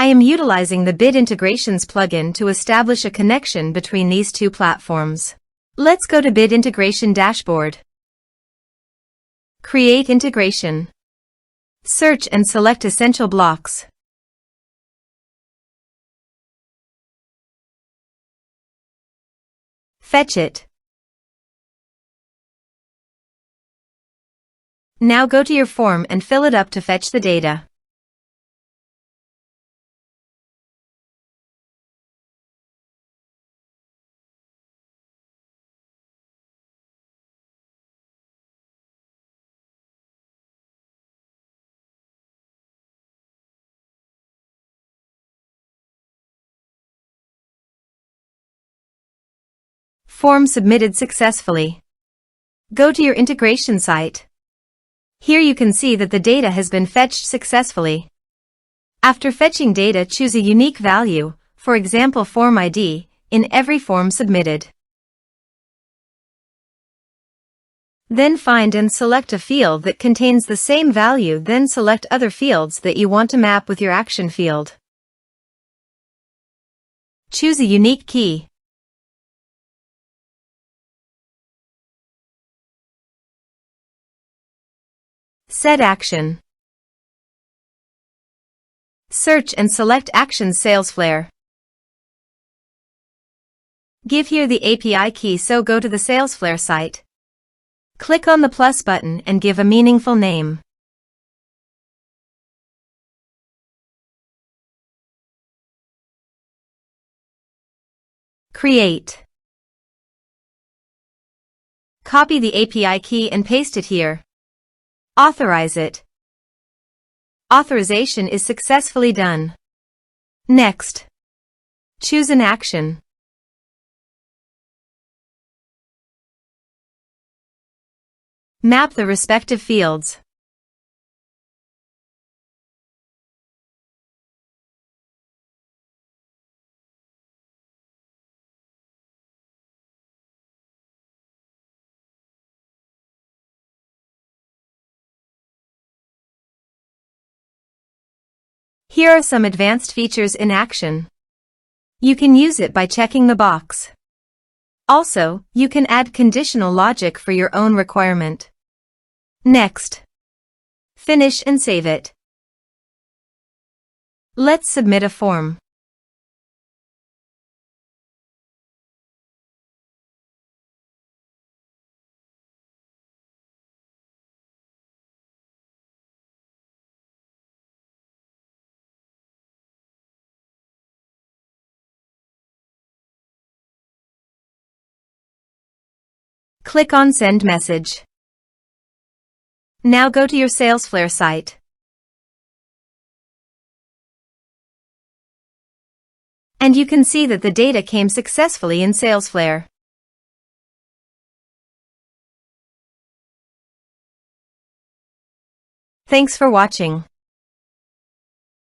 I am utilizing the Bit Integrations plugin to establish a connection between these two platforms. Let's go to Bit Integration Dashboard. Create integration. Search and select essential blocks. Fetch it. Now go to your form and fill it up to fetch the data. Form submitted successfully. Go to your integration site. Here you can see that the data has been fetched successfully. After fetching data, choose a unique value, for example form ID, in every form submitted. Then find and select a field that contains the same value, then select other fields that you want to map with your action field. Choose a unique key. Set action. Search and select Actions Salesflare. Give here the API key, so go to the Salesflare site. Click on the plus button and give a meaningful name. Create. Copy the API key and paste it here. Authorize it. Authorization is successfully done. Next. Choose an action. Map the respective fields. Here are some advanced features in action. You can use it by checking the box. Also, you can add conditional logic for your own requirement. Next. Finish and save it. Let's submit a form. Click on Send Message. Now go to your Salesflare site. And you can see that the data came successfully in Salesflare. Thanks for watching.